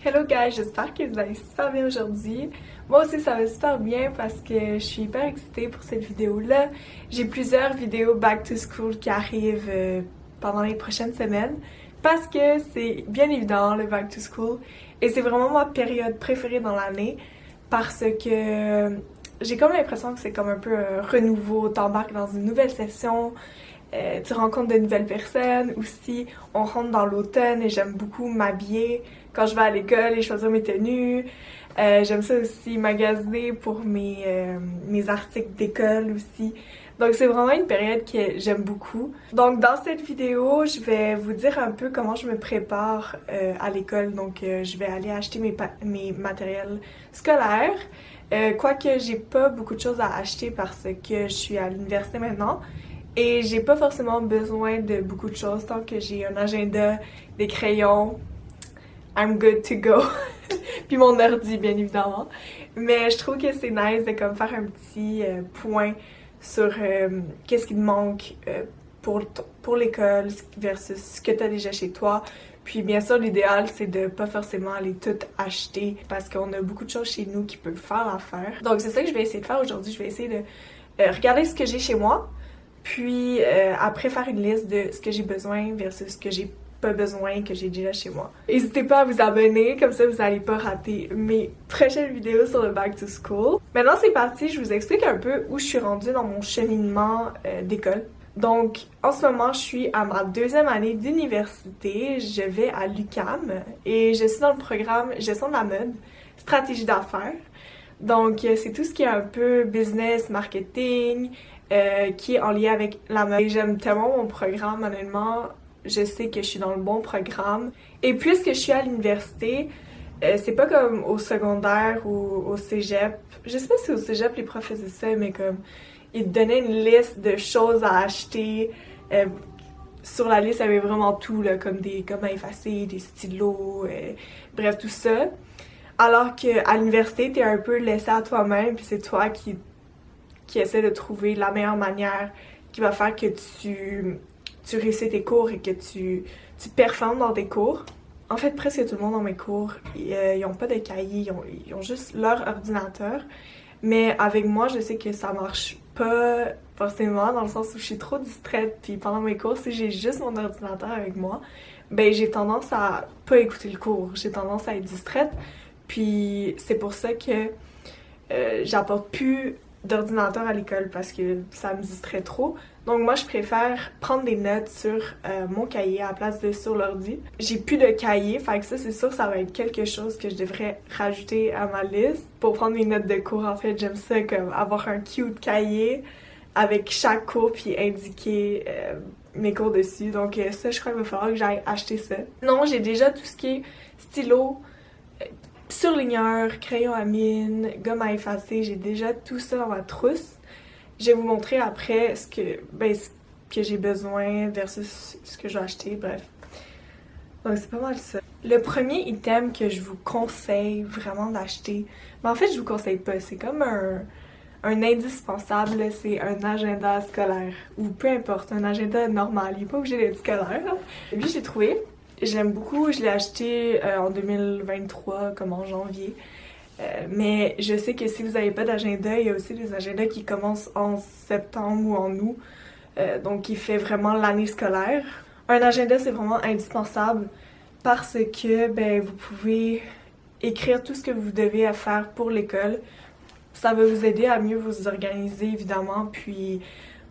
Hello guys, j'espère que vous allez super bien aujourd'hui. Moi aussi ça va super bien parce que je suis hyper excitée pour cette vidéo-là. J'ai plusieurs vidéos back to school qui arrivent pendant les prochaines semaines parce que c'est bien évident le back to school et c'est vraiment ma période préférée dans l'année parce que j'ai comme l'impression que c'est comme un peu un renouveau, t'embarques dans une nouvelle session. Tu rencontres de nouvelles personnes aussi. On rentre dans l'automne et j'aime beaucoup m'habiller quand je vais à l'école et choisir mes tenues. J'aime ça aussi magasiner pour mes articles d'école aussi. Donc c'est vraiment une période que j'aime beaucoup. Donc dans cette vidéo, je vais vous dire un peu comment je me prépare à l'école. Donc je vais aller acheter mes matériels scolaires. Quoique j'ai pas beaucoup de choses à acheter parce que je suis à l'université maintenant. Et j'ai pas forcément besoin de beaucoup de choses tant que j'ai un agenda, des crayons, I'm good to go. Puis mon ordi, bien évidemment. Mais je trouve que c'est nice de comme faire un petit point sur qu'est-ce qui te manque pour l'école versus ce que t'as déjà chez toi. Puis bien sûr, l'idéal, c'est de pas forcément aller tout acheter parce qu'on a beaucoup de choses chez nous qui peuvent faire l'affaire. Donc c'est ça que je vais essayer de faire aujourd'hui. Je vais essayer de regarder ce que j'ai chez moi. Puis après faire une liste de ce que j'ai besoin versus ce que j'ai pas besoin, que j'ai déjà chez moi. N'hésitez pas à vous abonner, comme ça vous n'allez pas rater mes prochaines vidéos sur le Back to School. Maintenant c'est parti, je vous explique un peu où je suis rendue dans mon cheminement d'école. Donc en ce moment je suis à ma deuxième année d'université, je vais à l'UQAM et je suis dans le programme Gestion de la mode, stratégie d'affaires. Donc c'est tout ce qui est un peu business, marketing, qui est en lien avec la mode. Et j'aime tellement mon programme, honnêtement, je sais que je suis dans le bon programme. Et puisque je suis à l'université, c'est pas comme au secondaire ou au cégep. Je sais pas si au cégep les profs faisaient ça, mais comme ils te donnaient une liste de choses à acheter. Sur la liste, il y avait vraiment tout, là, comme des gommes à effacer, des stylos, bref, tout ça. Alors qu'à l'université, t'es un peu laissé à toi-même, puis c'est toi qui essaie de trouver la meilleure manière qui va faire que tu réussis tes cours et que tu performes dans tes cours. En fait, presque tout le monde dans mes cours, ils ont pas de cahier, ils ont juste leur ordinateur. Mais avec moi, je sais que ça marche pas forcément, dans le sens où je suis trop distraite. Puis pendant mes cours, si j'ai juste mon ordinateur avec moi, ben j'ai tendance à pas écouter le cours. J'ai tendance à être distraite. Puis c'est pour ça que j'apporte plus d'ordinateur à l'école parce que ça me distrait trop. Donc moi je préfère prendre des notes sur mon cahier à la place de sur l'ordi. J'ai plus de cahier, fait que ça c'est sûr ça va être quelque chose que je devrais rajouter à ma liste pour prendre mes notes de cours. En fait j'aime ça comme avoir un cute cahier avec chaque cours puis indiquer mes cours dessus. Donc ça je crois qu'il va falloir que j'aille acheter ça. Non, j'ai déjà tout ce qui est stylo, surligneur, crayon à mine, gomme à effacer, j'ai déjà tout ça dans ma trousse. Je vais vous montrer après ce que j'ai besoin versus ce que je vais acheter, bref. Donc c'est pas mal ça. Le premier item que je vous conseille vraiment d'acheter, mais en fait je vous conseille pas, c'est comme un indispensable, c'est un agenda scolaire, ou peu importe, un agenda normal, il est pas obligé d'être scolaire. Hein. Lui j'ai trouvé. J'aime beaucoup, je l'ai acheté en 2023, comme en janvier. Mais je sais que si vous n'avez pas d'agenda, il y a aussi des agendas qui commencent en septembre ou en août. Donc qui fait vraiment l'année scolaire. Un agenda, c'est vraiment indispensable parce que ben, vous pouvez écrire tout ce que vous devez faire pour l'école. Ça va vous aider à mieux vous organiser, évidemment, puis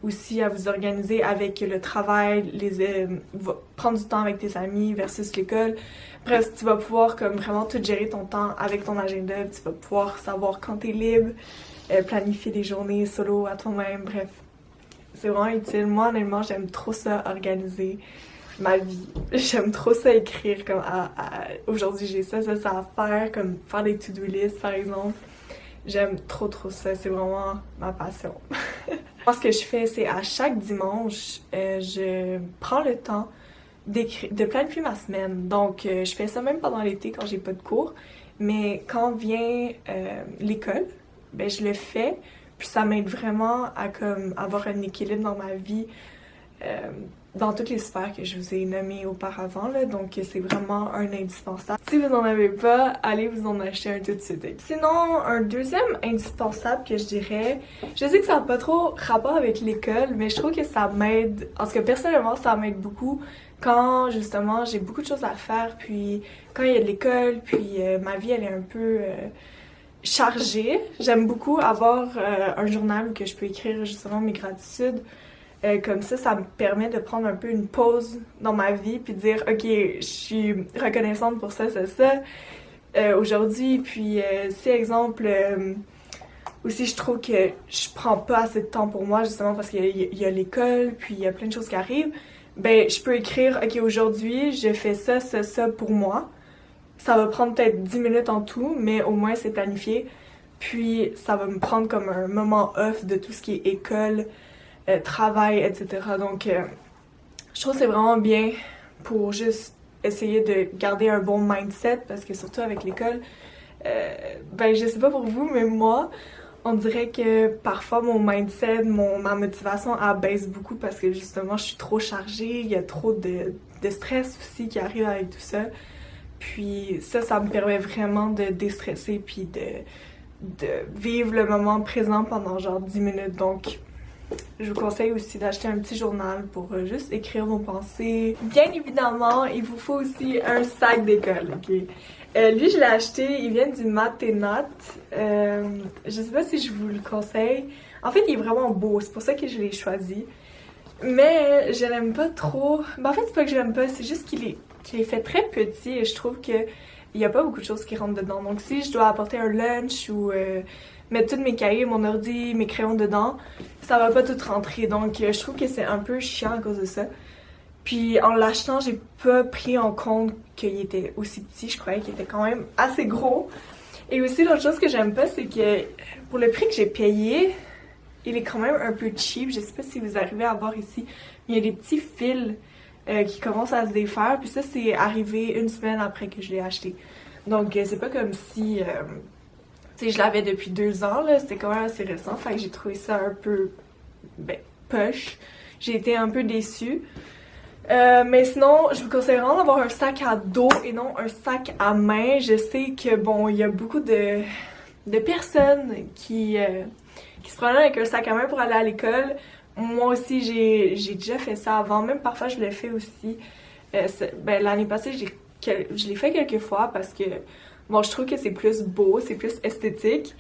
aussi à vous organiser avec le travail, prendre du temps avec tes amis versus l'école. Bref, tu vas pouvoir comme vraiment tout gérer ton temps avec ton agenda, tu vas pouvoir savoir quand t'es libre, planifier des journées solo à toi-même, bref. C'est vraiment utile. Moi, honnêtement, j'aime trop ça, organiser ma vie. J'aime trop ça écrire, comme aujourd'hui j'ai ça à faire, comme faire des to-do list par exemple. J'aime trop ça, c'est vraiment ma passion. Moi, ce que je fais, c'est à chaque dimanche, je prends le temps de planifier ma semaine. Donc, je fais ça même pendant l'été quand j'ai pas de cours. Mais quand vient l'école, ben je le fais. Puis ça m'aide vraiment à comme avoir un équilibre dans ma vie. dans toutes les sphères que je vous ai nommées auparavant, là, donc c'est vraiment un indispensable. Si vous n'en avez pas, allez vous en acheter un tout de suite. Sinon, un deuxième indispensable que je dirais, je sais que ça n'a pas trop rapport avec l'école, mais je trouve que ça m'aide, en tout cas personnellement ça m'aide beaucoup quand justement j'ai beaucoup de choses à faire, puis quand il y a de l'école, puis ma vie elle est un peu chargée. J'aime beaucoup avoir un journal où que je peux écrire justement mes gratitudes. Comme ça me permet de prendre un peu une pause dans ma vie puis de dire ok, je suis reconnaissante pour ça, aujourd'hui. Puis si exemple aussi je trouve que je prends pas assez de temps pour moi justement parce qu'il y a l'école puis il y a plein de choses qui arrivent, ben je peux écrire ok, aujourd'hui je fais ça pour moi. Ça va prendre peut-être 10 minutes en tout, mais au moins c'est planifié. Puis ça va me prendre comme un moment off de tout ce qui est école, travail, etc. Donc, je trouve que c'est vraiment bien pour juste essayer de garder un bon mindset parce que surtout avec l'école, ben je sais pas pour vous, mais moi, on dirait que parfois mon mindset, ma motivation, elle baisse beaucoup parce que justement je suis trop chargée, il y a trop de stress aussi qui arrive avec tout ça. Puis ça me permet vraiment de déstresser puis de vivre le moment présent pendant genre 10 minutes. Donc, je vous conseille aussi d'acheter un petit journal pour juste écrire vos pensées. Bien évidemment, il vous faut aussi un sac d'école, ok? Lui, je l'ai acheté, il vient du Matenat. Je sais pas si je vous le conseille. En fait, il est vraiment beau, c'est pour ça que je l'ai choisi. Mais je l'aime pas trop. Ben, en fait, c'est pas que je l'aime pas, c'est juste qu'il est fait très petit et je trouve que il y a pas beaucoup de choses qui rentrent dedans. Donc si je dois apporter un lunch ou mettre tous mes cahiers, mon ordi, mes crayons dedans, ça va pas tout rentrer. Donc je trouve que c'est un peu chiant à cause de ça. Puis en l'achetant, j'ai pas pris en compte qu'il était aussi petit. Je croyais qu'il était quand même assez gros. Et aussi l'autre chose que j'aime pas, c'est que pour le prix que j'ai payé, il est quand même un peu cheap. Je sais pas si vous arrivez à voir ici, il y a des petits fils qui commencent à se défaire. Puis ça, c'est arrivé une semaine après que je l'ai acheté. Donc c'est pas comme si... tu sais, je l'avais depuis 2 ans, là, c'était quand même assez récent, fait que j'ai trouvé ça un peu, ben, poche. J'ai été un peu déçue. Mais sinon, je vous conseille vraiment d'avoir un sac à dos et non un sac à main. Je sais que, bon, il y a beaucoup de personnes qui se promènent avec un sac à main pour aller à l'école. Moi aussi, j'ai déjà fait ça avant, même parfois je le fais aussi. Ben, l'année passée, je l'ai fait quelques fois parce que bon, je trouve que c'est plus beau, c'est plus esthétique.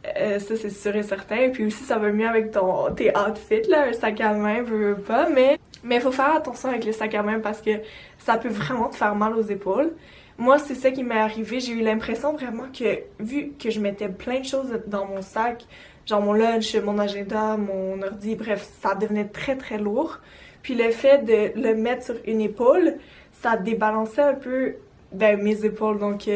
Ça, c'est sûr et certain. Et puis aussi, ça va mieux avec tes outfits, là. Un sac à main, veux pas. Mais il faut faire attention avec les sacs à main parce que ça peut vraiment te faire mal aux épaules. Moi, c'est ça qui m'est arrivé. J'ai eu l'impression vraiment que, vu que je mettais plein de choses dans mon sac, genre mon lunch, mon agenda, mon ordi, bref, ça devenait très très lourd. Puis le fait de le mettre sur une épaule, ça débalançait un peu mes épaules. Donc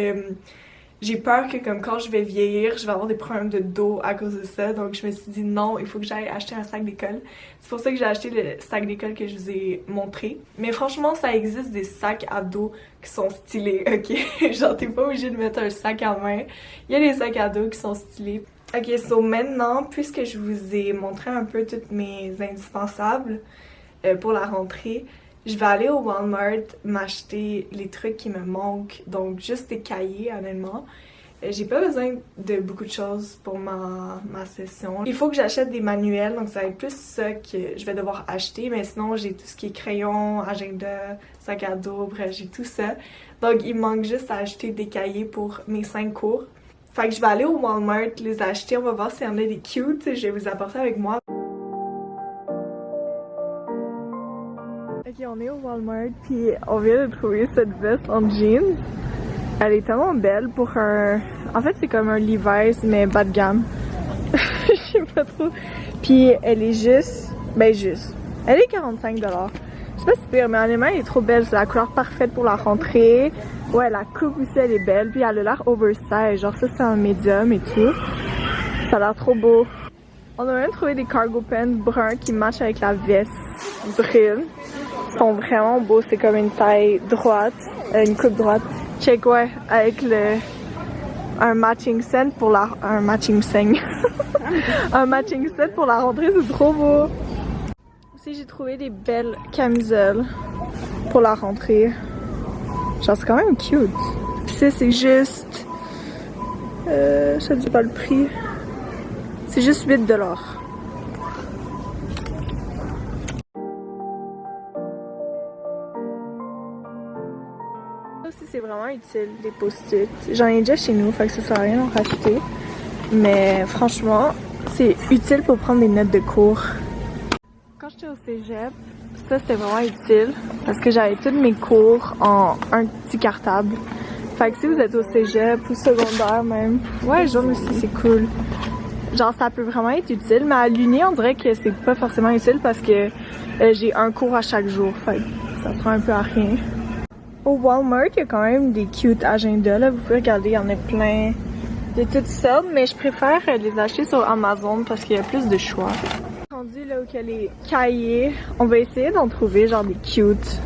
j'ai peur que comme quand je vais vieillir, je vais avoir des problèmes de dos à cause de ça. Donc je me suis dit non, il faut que j'aille acheter un sac d'école. C'est pour ça que j'ai acheté le sac d'école que je vous ai montré. Mais franchement, ça existe des sacs à dos qui sont stylés, ok? Genre t'es pas obligé de mettre un sac à main. Il y a des sacs à dos qui sont stylés. Ok, so maintenant, puisque je vous ai montré un peu toutes mes indispensables pour la rentrée, je vais aller au Walmart m'acheter les trucs qui me manquent, donc juste des cahiers honnêtement. J'ai pas besoin de beaucoup de choses pour ma session. Il faut que j'achète des manuels, donc ça va être plus ça que je vais devoir acheter, mais sinon j'ai tout ce qui est crayon, agenda, sac à dos, bref j'ai tout ça. Donc il me manque juste à acheter des cahiers pour mes 5 cours. Fait que je vais aller au Walmart les acheter, on va voir s'il y en a des cute, je vais vous apporter avec moi. Ok, on est au Walmart, puis on vient de trouver cette veste en jeans. Elle est tellement belle pour un... En fait, c'est comme un Levi's, mais bas de gamme. Je sais pas trop. Puis elle est juste... Ben juste. Elle est 45$. Je sais pas si c'est pire, mais honnêtement, elle est trop belle. C'est la couleur parfaite pour la rentrée. Ouais, la coupe aussi, elle est belle. Puis elle a l'air oversize. Genre ça, c'est un médium et tout. Ça a l'air trop beau. On a même trouvé des cargo pants bruns qui matchent avec la veste brune. Ils sont vraiment beaux, c'est comme une taille droite, une coupe droite. Check, ouais, avec un matching set pour la... Un matching set pour la rentrée, c'est trop beau. Aussi, j'ai trouvé des belles camisoles pour la rentrée. Genre, c'est quand même cute. Puis ça, c'est juste... je ne dis pas le prix. C'est juste 8 $. Ça aussi, c'est vraiment utile, les post-it. J'en ai déjà chez nous, fait que ça sert à rien d'en racheter. Mais franchement, c'est utile pour prendre des notes de cours. Quand j'étais au cégep, ça c'était vraiment utile parce que j'avais tous mes cours en un petit cartable. Fait que si vous êtes au cégep ou secondaire même, ouais, jaune aussi c'est cool. Genre ça peut vraiment être utile, mais à l'uni on dirait que c'est pas forcément utile parce que j'ai un cours à chaque jour. Fait que ça sera un peu à rien. Au Walmart, il y a quand même des cute agendas là, vous pouvez regarder, il y en a plein de toutes sortes, mais je préfère les acheter sur Amazon parce qu'il y a plus de choix. Rendu là où il y a les cahiers, on va essayer d'en trouver genre des cute.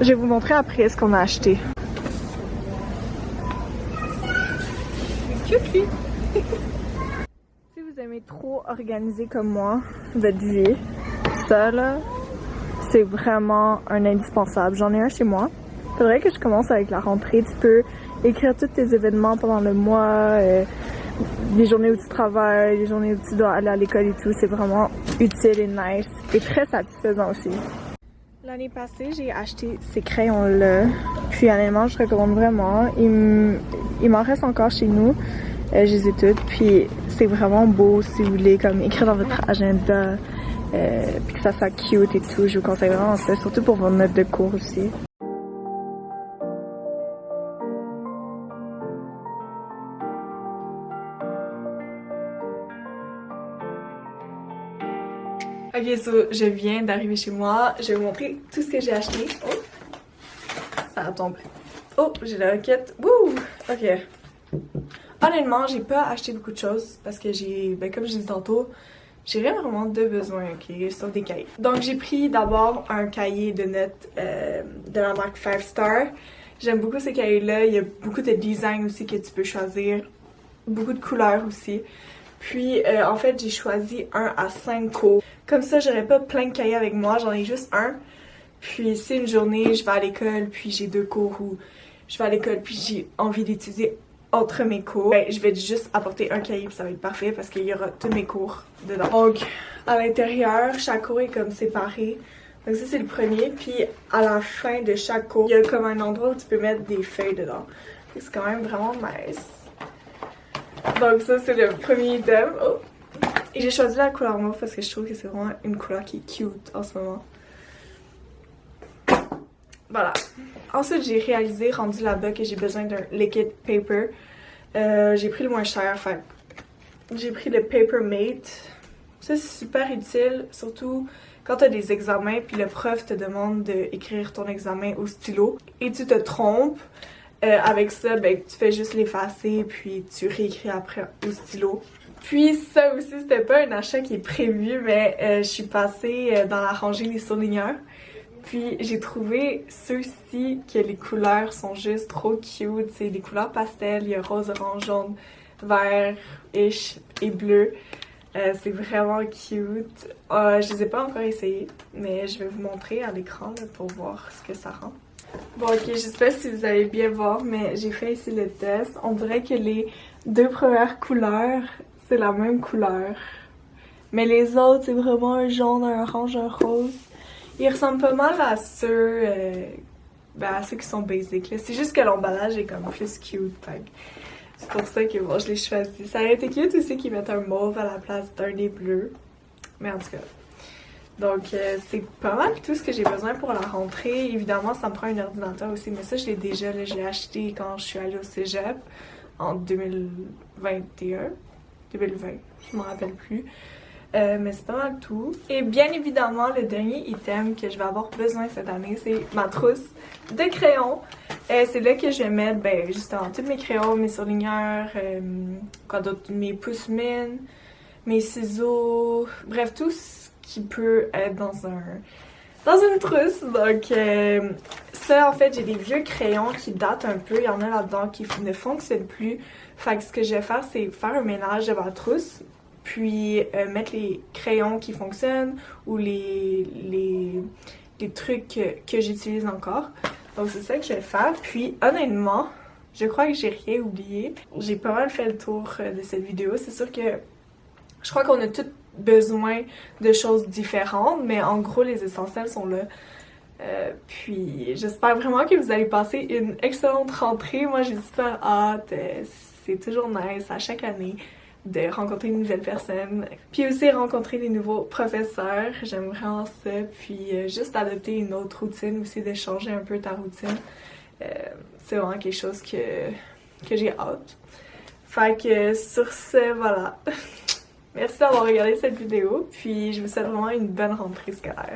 Je vais vous montrer après ce qu'on a acheté. Cute lui! Si vous aimez trop organiser comme moi votre vie, ça là, c'est vraiment un indispensable. J'en ai un chez moi. Faudrait que je commence avec la rentrée. Tu peux écrire tous tes événements pendant le mois, les journées où tu travailles, les journées où tu dois aller à l'école et tout. C'est vraiment utile et nice et très satisfaisant aussi. L'année passée, j'ai acheté ces crayons-là. Puis honnêtement, je recommande vraiment. Il m'en reste encore chez nous. Je les ai toutes. Puis c'est vraiment beau si vous voulez comme écrire dans votre agenda. Puis que ça soit cute et tout. Je vous conseille vraiment ça, surtout pour vos notes de cours aussi. Ok, so, je viens d'arriver chez moi. Je vais vous montrer tout ce que j'ai acheté. Oh! Ça a tombé. Oh, j'ai la roquette. Wouh! Ok. Honnêtement, j'ai pas acheté beaucoup de choses parce que j'ai, ben comme je disais tantôt, j'ai vraiment deux besoins, ok, sauf des cahiers. Donc j'ai pris d'abord un cahier de notes de la marque 5 Star. J'aime beaucoup ces cahiers-là. Il y a beaucoup de designs aussi que tu peux choisir. Beaucoup de couleurs aussi. Puis en fait, j'ai choisi un à 5 cours. Comme ça, j'aurais pas plein de cahiers avec moi, j'en ai juste un. Puis si une journée, je vais à l'école, puis j'ai 2 cours, ou je vais à l'école, puis j'ai envie d'étudier entre mes cours, ben, je vais juste apporter un cahier, puis ça va être parfait parce qu'il y aura tous mes cours dedans. Donc, à l'intérieur, chaque cours est comme séparé. Donc ça, c'est le premier. Puis à la fin de chaque cours, il y a comme un endroit où tu peux mettre des feuilles dedans. C'est quand même vraiment nice. Donc ça, c'est le premier item. Oh. Et j'ai choisi la couleur mauve parce que je trouve que c'est vraiment une couleur qui est cute en ce moment. Voilà. Ensuite, j'ai réalisé, rendu là-bas, que j'ai besoin d'un liquid paper. J'ai pris le moins cher, enfin, j'ai pris le Paper Mate. Ça, c'est super utile, surtout quand tu as des examens puis le prof te demande d'écrire ton examen au stylo et tu te trompes. Avec ça, ben, tu fais juste l'effacer puis tu réécris après au stylo. Puis ça aussi, c'était pas un achat qui est prévu, mais je suis passée dans la rangée des surligneurs. Puis j'ai trouvé ceux-ci que les couleurs sont juste trop cute. C'est des couleurs pastel, il y a rose, orange, jaune, vert-ish et bleu. C'est vraiment cute. Je les ai pas encore essayés, mais je vais vous montrer à l'écran pour voir ce que ça rend. Bon ok, je sais pas si vous allez bien voir, mais j'ai fait ici le test. On dirait que les 2 premières couleurs, c'est la même couleur. Mais les autres, c'est vraiment un jaune, un orange, un rose. Ils ressemblent pas mal à ceux, à ceux qui sont basic. C'est juste que l'emballage est comme plus cute. C'est pour ça que bon, je l'ai choisi. Ça aurait été cute aussi qu'ils mettent un mauve à la place d'un des bleus. Mais en tout cas. Donc c'est pas mal tout ce que j'ai besoin pour la rentrée. Évidemment, ça me prend un ordinateur aussi. Mais ça, je l'ai déjà. Là, je l'ai acheté quand je suis allée au cégep en 2021. 2020, je m'en rappelle plus. Mais c'est pas mal tout. Et bien évidemment, le dernier item que je vais avoir besoin cette année, c'est ma trousse de crayons. C'est là que je vais mettre, ben, justement, tous mes crayons, mes surligneurs, quoi d'autre, mes pousse-mines, mes ciseaux, bref, tout ce qui peut être dans une trousse. Donc, ça, en fait, j'ai des vieux crayons qui datent un peu. Il y en a là-dedans qui ne fonctionnent plus. Fait que ce que je vais faire, c'est faire un ménage de ma trousse. puis mettre les crayons qui fonctionnent ou les trucs que j'utilise encore. Donc c'est ça que je vais faire. Puis honnêtement, je crois que j'ai rien oublié. J'ai pas mal fait le tour de cette vidéo. C'est sûr que je crois qu'on a tous besoin de choses différentes, mais en gros les essentiels sont là. Puis j'espère vraiment que vous allez passer une excellente rentrée. Moi j'ai super hâte. C'est toujours nice à chaque année de rencontrer une nouvelle personne. Puis aussi rencontrer des nouveaux professeurs. J'aime vraiment ça. Puis juste adopter une autre routine aussi, de changer un peu ta routine. C'est vraiment quelque chose que j'ai hâte. Fait que sur ce, voilà. Merci d'avoir regardé cette vidéo. Puis je vous souhaite vraiment une bonne rentrée scolaire.